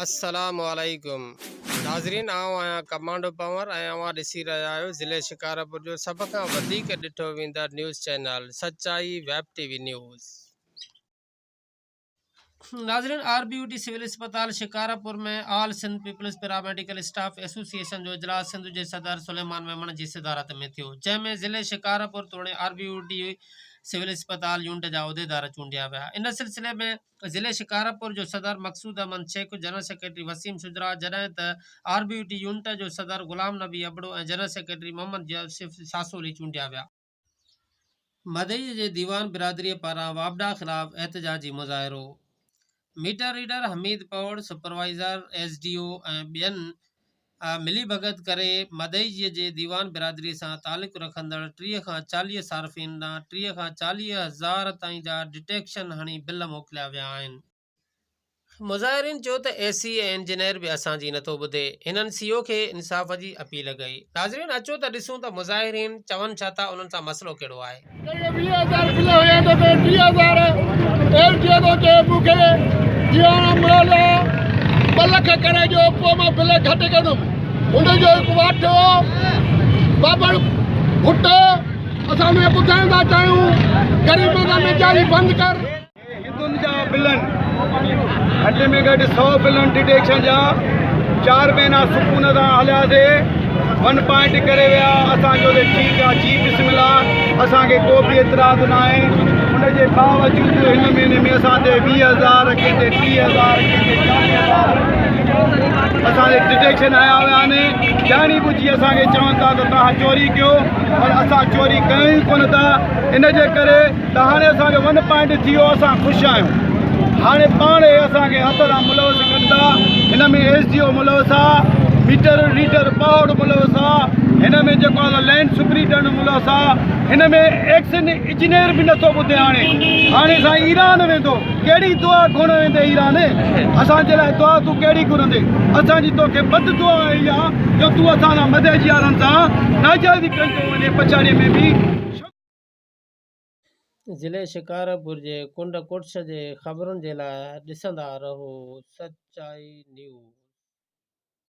अस्सलामुअलैकुम नाज़रीन, आऊं आहियां कमांडो पंवर ऐं अवां ॾिसी रहिया आहियो ज़िले शिकारपुर जो सभ खां वधीक ॾिठो वेंदड़ news channel Sachai web TV news. नाज़रीन, RBUT सिविल अस्पताल शिकारपुर में All Sindh People's Paramedical Staff Association जो इजलास सिंध जे सदर सुलेमान मेमन जी सदारत में थियो, जंहिंमें ज़िले शिकारपुर तोड़े RBUT सिविल अस्पताल यूनिट जा उहिदेदार चूंडिया विया। इन सिलसिले में ज़िले शिकारपुर जो सदर मकसूद अहमद शेख, जनरल सेक्रेटरी वसीम सुजरा, जॾहिं त RBUT यूनिट जो सदर गुलाम नबी अबड़ो ऐं जनरल सेक्रेटरी मोहम्मद यूसुफ सासोली चूंडिया विया। मदई जे दीवान बिरादरीअ पारां वाबडा ख़िलाफ़ एहतजाजी मुज़ाहिरो। Meter reader Hameed Paur, supervisor SDO ऐं ॿियनि मिली भगत करे मदई जे दीवान बिरादरी सां तालुक़ रखंदड़ 30 खां 40 सार्फ़िन ॾांहुं 30 खां 40,000 ताईं जा डिटेक्शन हणी बिल मोकिलिया विया आहिनि। मुज़ाहिरीन चयो त AC ऐं इंजीनियर बि असांजी नथो ॿुधे। हिननि CO खे इंसाफ़ जी अपील कई। नाज़रीन, अचो त ॾिसूं त मुज़ाहिरीन चवनि छा था, उन्हनि सां मसइलो कहिड़ो आहे। 20,000 बिल हुया त 30,000 2 लख करे जो पोइ मां बिल घटि कंदुमि। हुनजो हिकु वाठो बाबर भुट असां में ॿुधाइण था चाहियूं, ग़रीबनि में जारी बंदि कर। हिंदुनि जा बिलनि घटि में घटि 100 बिलनि डिटेक्शन जा 4 महीना सुकून सां हलियासीं। 1 पॉइंट करे विया, असांजो त ठीकु आहे, जी बिस्मिल्लाह, असांखे को बि एतिराज़ न आहे। हुनजे बावजूदि हिन महीने में असां ते 20,000, कंहिंते 30,000, कंहिंते 40,000 असांजे डिटेक्शन आया विया आहिनि। ॼाणी बुझी असांखे चवनि था त तव्हां चोरी कयो, पर असां चोरी कयूं ई कोन था। इन जे करे त हाणे असांजो 1 पॉइंट थी वियो, असां ख़ुशि आहियूं। हाणे पाण असांखे हथ सां मुलवस कनि था। हिन में SDO मुलवस आहे, मीटर रीडर पौड़ मुलवस आहे, हिन में जेको आहे लैंड सुपरिटेंडेंट मुलवस आहे, हिन में एक्शन इंजीनियर बि नथो ॿुधे। हाणे साईं ईरान वेंदो, कहिड़ी दुआ घुरण वेंदे ईरान? असांजे लाइ दुआ तूं कहिड़ी घुरंदे? असांजी तोखे बद दुआ आई आहे जो तूं असांजा मदद यारनि सां नाजाइज़ी कंदो वञे पछाड़ीअ में बि। ज़िले शिकारपुर जे कुंड कुर्छ जे ख़बरुनि जे लाइ ॾिसंदा रहो सचाई न्यूज़।